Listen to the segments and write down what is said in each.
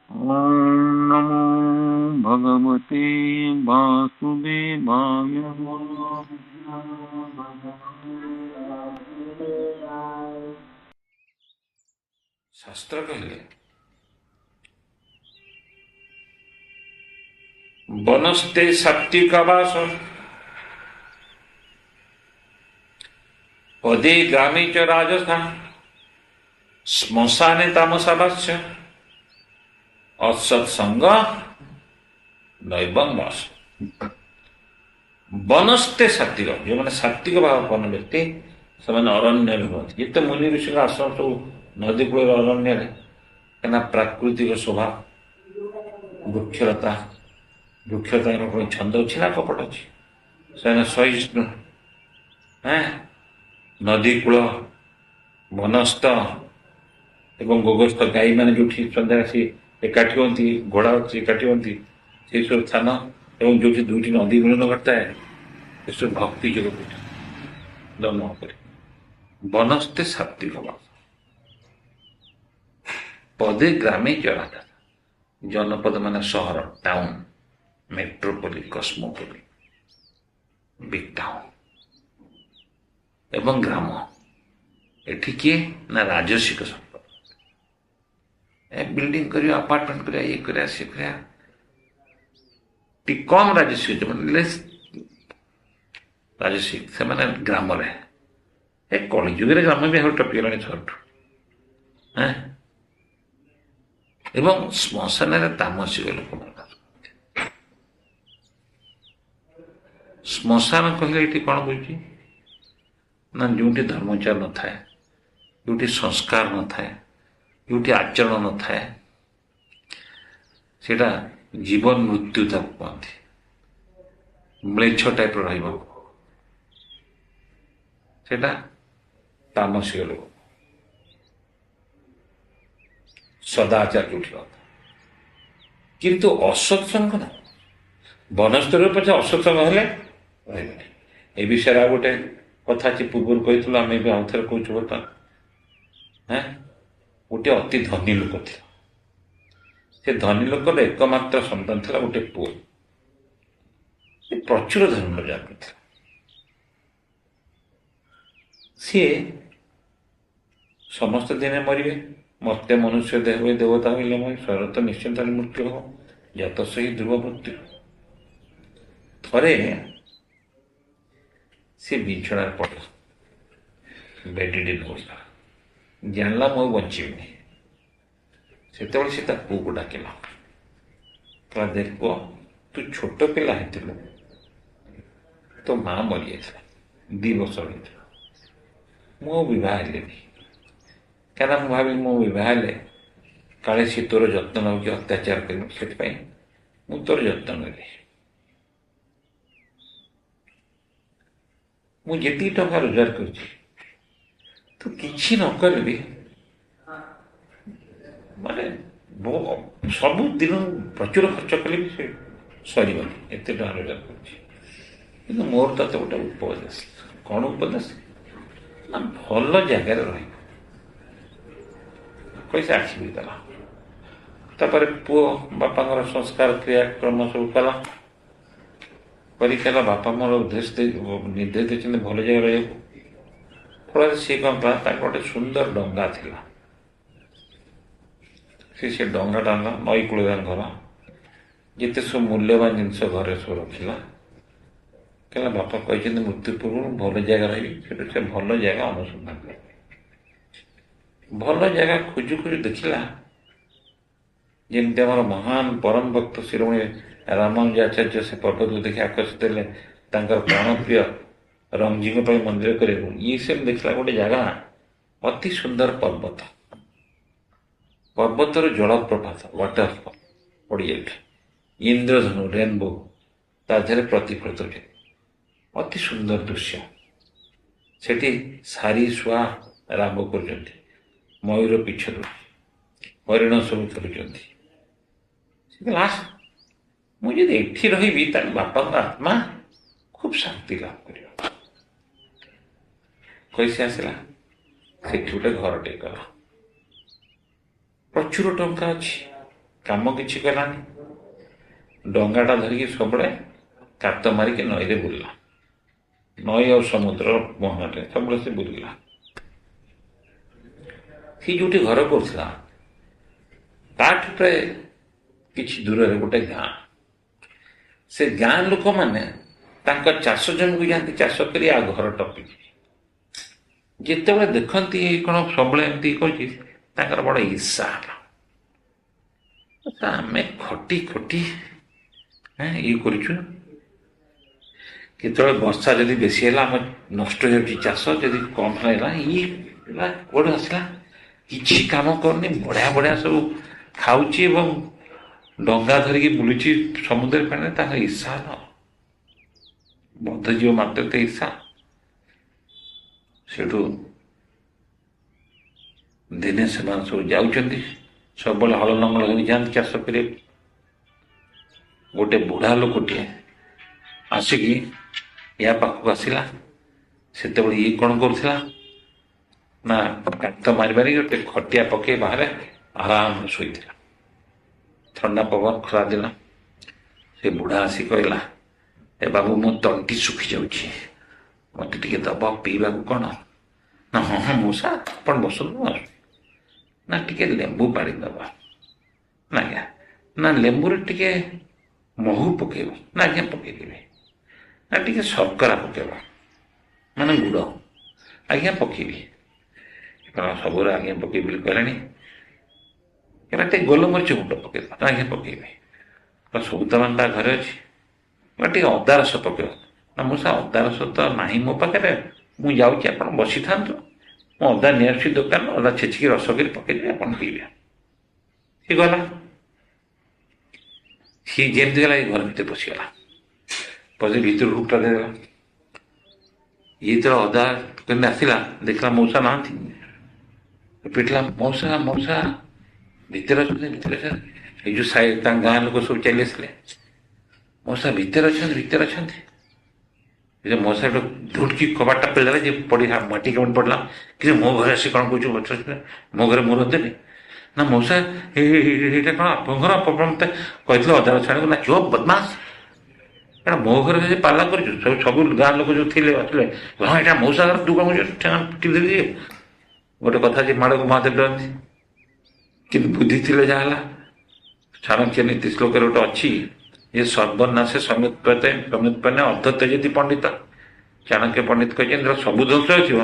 ॐ नमो भगवते वासुदेवाय। शास्त्र कहले बनस्ते सात्विकवास पदे ग्रामे च राजथा श्मशाने तामसावास्य असत्संग नैवं वास। बनस्ते सात्विक जो मैंने सात्विक भावपन्न व्यक्ति से अरण्य रुहति। ये मुनि ऋषि आश्रम सब नदी कूल अरण्य कहीं प्राकृतिक शोभा वृक्षलता वृक्षलता छंद अच्छी ना कपट अच्छी से सहिष्णु नदी कूल वनस्थ एवं गोगस्थ गाई मैंने जो सन्ध्या सी एकाठी होती घोड़ा एकाठी होती से सब स्थान एवं जो दुईटी नदी मिलन घटता है ये सब भक्ति जगह दम कर बनस्ते सात्विक वास पदे ग्रामे चराता जनपद मान सहर टाउन मेट्रोपोली कस्मोपोली बिग टाउन एवं ग्राम एठी किए ना राजसिक संपद बिल्डिंग करियो अपार्टमेंट करिया ये करिया से करिया कम राजसिक राजसिक से माने ग्राम रे एक कलिजुग ग्राम भी आहुरी टपिगलानी छठ एवं श्मशान तामसिक लोक श्मशान कहले ये कौन बुझी ना जो धर्मचार न थाए जो संस्कार न थाए जो आचरण न थाए सेटा जीवन मृत्यु तक कहते म्लेच्छ टाइप रहा तामसिक लोक सदाचार जो किंतु असत्संग ना वनस्तर पचे असत्संग हेले ए विषय गोटे कथा पूर्व कही आम भी आउ थे कौच बर्तमान गोटे अति धनी लोक था से धनी लोकर एकमात्र सन्तान था गोटे पुओ प्रचुर धर्म जागृत था सी समस्त दिने मरवे मर्त्य मनुष्य देह देवता हईले मैं स्वर तो निश्चिंत मृत्यु हो जात से ही ध्रुव मृत्यु थरे सी बिछणार पड़ा बेडिड होगा जानला मु बचीबी से पु को डाकिला कहला देख पुओ तू छोट पिला होइथिलु तो माँ मरी जाता 2 वर्ष होता मु बह क्या मुझे भावी मो बह काले सी तोर जत्न नौ कि अत्याचार कर तोर जत्न नेली मुझे टका रोजगार कर तो किसी नकर भी माने सबु दिन प्रचुर खर्च कले भी से सरबनी एत रोजगार कर मोर तो गोटे उपदेश कौन उपदेश ना भल जगार रही कैसे आखिरी देला तापर पुओ बापा संस्कार क्रियाक्रम सब कला कला बापा मोर निर्देश देते भल जगह रही फल सी कौन गोटे सुंदर डंगा थिला से डंगा डाला नई कूल घर जिते सब मूल्यवान जिनस घर सब रखला कहला बापा कहते मृत्यु पूर्व भल जगह रही से भल जगह अनुसंधान कर भल जगह खोजु खोजु देखला जमी आम महान परम भक्त शिरोमणि रामानुजाचार्य से पर्वत को देखी आकर्षित हेले प्राण प्रिय रंगजी मंदिर कर ये से देखला गोटे जगह अति सुंदर पर्वत पर्वतर जलप्रपात वाटरफल पड़ जाए इंद्रधनु रेनबो ताधे प्रतिफलित होते अति सुंदर दृश्य सेठी सारी शुआ राब कर मयूर पिछड़ हरिण सब चलुंट मुझे एठी रही बापा आत्मा खूब शांति लाभ कर कैसे आसला से गोटे घर टे कला प्रचुर टंका अच्छी କାମ କିଛି କଲାନି। ଡଙ୍ଗାଟା ଧରିକି ସବୁବେଳେ କାତ ମାରିକି ନଈରେ ବୁଲିଲା। ନଈ ଆଉ ସମୁଦ୍ର ମୁହଁରେ ସବୁବେଳେ ସେ ବୁଲିଲା। ସେ ଯୋଉଠି ଘର କରୁଥିଲା ତାଠୁ ପ୍ରାୟ କିଛି ଦୂରରେ ଗୋଟେ ଗାଁ। ସେ ଗାଁ ଲୋକମାନେ ତାଙ୍କ ଚାଷ ଜମିକୁ ଯାଆନ୍ତି ଚାଷ କରି ଆଉ ଘର ଟପିଯିବେ। ଯେତେବେଳେ ଦେଖନ୍ତି କ'ଣ ସବୁବେଳେ ଏମିତି କରୁଛି, ତାଙ୍କର ବଡ଼ ଈର୍ଷା ହେଲା। ଆମେ ଖଟି ଖଟି ଇଏ କରୁଛୁ, କେତେବେଳେ ବର୍ଷା ଯଦି ବେଶୀ ହେଲା ଆମ ନଷ୍ଟ ହେଇଯାଉଛି ଚାଷ, ଯଦି କମ୍ ହେଲା ଇଏ କୁଆଡ଼ୁ ଆସିଲା, କିଛି କାମ କରୁନି, ବଢ଼ିଆ ବଢ଼ିଆ ସବୁ ଖାଉଛି ଏବଂ ଡଙ୍ଗା ଧରିକି ବୁଲୁଛି ସମୁଦ୍ର ପାଣିରେ। ତାଙ୍କ ଈର୍ଷା ହେଲା, ବଦ୍ଧଜୀବ ମାତ୍ର ତ ଈର୍ଷା। ସେଠୁ ଦିନେ ସେମାନେ ସବୁ ଯାଉଛନ୍ତି, ସବୁବେଳେ ହଳ ଲଙ୍ଗଳ ଧରି ଯାଆନ୍ତି ଚାଷ କରିବାକୁ। ଗୋଟେ ବୁଢ଼ା ଲୋକଟିଏ ଆସିକି ୟା ପାଖକୁ ଆସିଲା। ସେତେବେଳେ ଇଏ କ'ଣ କରୁଥିଲା ନା କାତ ମାରି ଗୋଟେ ଖଟିଆ ପକେଇ ବାହାରେ ଆରାମରେ ଶୋଇଥିଲା। ଥଣ୍ଡା ପବନ, ଖରା ଦିନ। ସେ ବୁଢ଼ା ଆସି କହିଲା, ଏ ବାବୁ ମୋ ତଣ୍ଟି ଶୁଖି ଯାଉଛି, ମୋତେ ଟିକେ ଦବ ପିଇବାକୁ କ'ଣ? ନା ହଁ ହଁ ମଉସା ଆପଣ ବସନ୍ତୁ, ନା ଟିକେ ଲେମ୍ବୁ ପାଣି ଦେବା। ନା ଆଜ୍ଞା, ନା ଲେମ୍ବୁରେ ଟିକେ ମହୁ ପକେଇବ। ନା ଆଜ୍ଞା ପକେଇଦେବି। ନା ଟିକେ ଶର୍କରା ପକେଇବ, ମାନେ ଗୁଡ଼। ଆଜ୍ଞା ପକେଇବି। ସବୁରେ ଆଜ୍ଞା ପକେଇବି ବୋଲି କହିଲାଣି। ଟିକେ ଗୋଲମରିଚ ଗୁଣ୍ଡ ପକେଇଦେବା। ନା ଆଜ୍ଞା ପକେଇବି। ସବୁ ତ ମାନେ ତା ଘରେ ଅଛି। ଟିକେ ଅଦା ରସ ପକେଇବ। ନା ମଉସା ଅଦା ରସ ତ ନାହିଁ ମୋ ପାଖରେ, ମୁଁ ଯାଉଛି ଆପଣ ବସିଥାନ୍ତୁ, ମୁଁ ଅଦା ନେଇ ଆସୁଛି ଦୋକାନରୁ, ଅଦା ଛେଚିକି ରସ କରି ପକେଇଦେବି, ଆପଣ ପିଇବେ। ସିଏ ଗଲା। ସିଏ ଯେମିତି ଗଲା, ଏ ଘର ଭିତରେ ପଶିଗଲା। ପଶି ଭିତରୁ ହୁକଟା ଦେଇଦେଲା। ଇଏ ଯେତେବେଳେ ଅଦା କେମିତି ଆସିଲା, ଦେଖିଲା ମଉସା ନାହାନ୍ତି, ପିଟିଲା, ମଉସା ମଉସା ଭିତରେ ଅଛନ୍ତି, ଭିତରେ ଅଛନ୍ତି। ଏଇ ଯୋଉ ତାଙ୍କ ଗାଁ ଲୋକ ସବୁ ଚାଲି ଆସିଲେ, ମଉସା ଭିତରେ ଅଛନ୍ତି, ଭିତରେ ଅଛନ୍ତି। ମଉସା ଧୁଡକି କବାଟଟା ପେଳିଦେଲା, ଯେ ପଡ଼ି ମାଟି କେମିତି ପଡ଼ିଲା। କିନ୍ତୁ ମୋ ଘରେ ଆସି କ'ଣ କହୁଛୁ, ମୋ ଘରେ ମୁଁ ରହନ୍ତିନି। ନା ମଉସା ଏଇଟା କ'ଣ ଆପଣଙ୍କ ଘର? ଆପଣ ମତେ କହିଥିଲେ ଅଦା ରସ ଆଣିବାକୁ। ନା ଚୁପ ବଦମାସ, ଏଇଟା ମୋ ଘରେ ଯଦି ପାଲା କରିଛୁ। ସବୁ ଗାଁ ଲୋକ ଯୋଉ ଥିଲେ ଆସିଲେ, ହଁ ଏଇଟା ମଉସା ଘର, ତୁ କ'ଣ ପିଟିଦେଲି। ଗୋଟେ କଥା ଯେ ମାଡ଼କୁ ମହାଦେବ ଡରନ୍ତି, କିନ୍ତୁ ବୁଦ୍ଧି ଥିଲେ ଯାହା ହେଲା। ଚାଣକ୍ୟ ନୀତି ଶ୍ଲୋକରେ ଗୋଟେ ଅଛି ଯେ ସର୍ବନାଶେ ସମୁତ୍ପନ୍ନେ ଅର୍ଦ୍ଧତ୍ୟଜତି ପଣ୍ଡିତ। ଚାଣକ୍ୟ ପଣ୍ଡିତ କହିଛନ୍ତି ସବୁ ଦୋଷ ଥିବ,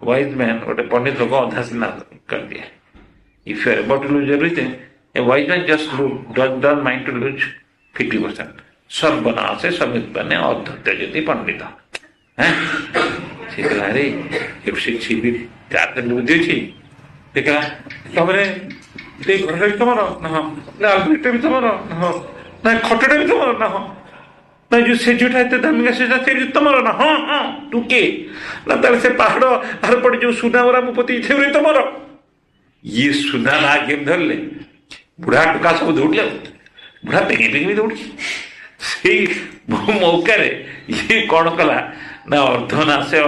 ୱାଇଜ୍ ମ୍ୟାନ୍ ଗୋଟେ ପଣ୍ଡିତ ଲୋକ ଅଧା ସିନା କରିଦିଏ। If you are about to lose everything, a wise man just doesn't mind to lose 50%. ସର୍ବନାଶେ ସମୁତ୍ପନ୍ନେ ଅର୍ଦ୍ଧତ୍ୟଜତି ପଣ୍ଡିତ। ସେ କହିଲା, ଆରେ ବୁଦ୍ଧି ଅଛି। ଦେଖିଲା ତାପରେ ସେଇ ଘରଟା ବି ତମର ନା? ହଁ। ନା ଆଲମିରାଟା ବି ତମର ନା? ହଁ। ନା ଖଟଟା ବି ତମର ନା? ହଁ। ନା ଯୋଉ ସେଜଟା ଏତେ ଦାମିକା ସେଟା ସେ ବି ତମର ନା? ହଁ ହଁ। ତୁ କିଏ? ନା ତାହେଲେ ସେ ପାହାଡ଼ ଆର ପଟେ ଯୋଉ ସୁନା ଗୁରା ମୁଁ ପୋତି ସେ ବି ତମର। ଇଏ ସୁନା ନା ଗେମ୍ ଧରିଲେ, ବୁଢ଼ା ଟୋକା ସବୁ ଦୌଡ଼ିଲେ। ବୁଢ଼ା ପେଙ୍ଗି ପେଙ୍ଗି ଦୌଡ଼ିଛି। ସେଇ ମୌକାରେ ଇଏ କ'ଣ କଲା ନା ଅର୍ଦ୍ଧନାଶେ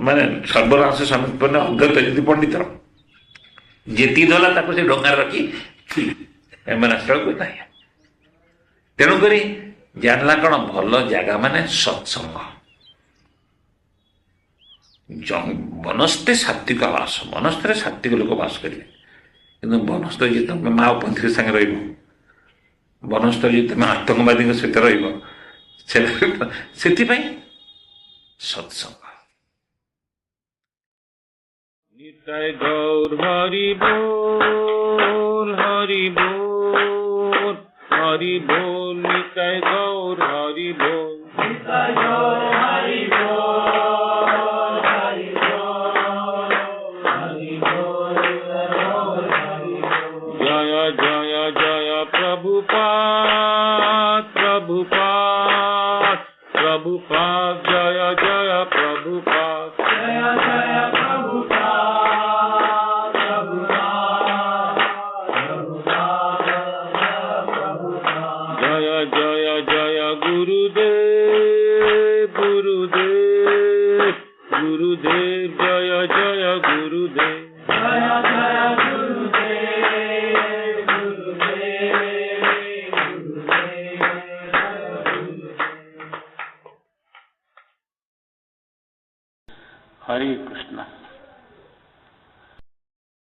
ମାନେ ସର୍ବନାଶ ସମୁତ୍ପନ୍ନ ଅର୍ଦ୍ଧତ୍ୟଜତି ପଣ୍ଡିତ ଯେତିକି ଧରିଲା ତାକୁ ସେ ଡଙ୍ଗାରେ ରଖି ଏମାନେ ଆସିବାକୁ ନାହିଁ। ତେଣୁକରି ଜାଣିଲା କ'ଣ ଭଲ ଜାଗା ମାନେ ସତ୍ସଙ୍ଗ। ବନସ୍ତେ ସାତ୍ୱିକ ବାସ, ବନସ୍ତରେ ସାତ୍ୱିକ ଲୋକ ବାସ କରିବେ। କିନ୍ତୁ ବନସ୍ତରେ ଯଦି ତମେ ମାଓପନ୍ଥୀ ସାଙ୍ଗେ ରହିବ, ବନସ୍ତରେ ଯଦି ତମେ ଆତଙ୍କବାଦୀଙ୍କ ସହିତ ରହିବ, ସେଥିପାଇଁ ସତ୍ସଙ୍ଗ। নিতাই গৌর হরি বল, হরি বল, হরি বল, নিতাই গৌর হরি বল, নিতাই গৌর হরি বল, হরি বল, হরি বল, হরি বল। জয় জয় জয় প্রভুপাদ, প্রভুপাদ, প্রভুপাদ, জয় জয় প্রভুপাদ, জয় জয় প্রভুপাদ, প্রভুপাদ, প্রভুপাদ, জয় জয় জয় গুরুদেব, গুরুদেব, গুরুদেব, জয় জয় গুরুদেব, জয় জয় গুরুদেব, গুরুদেব, हरे कृष्णा।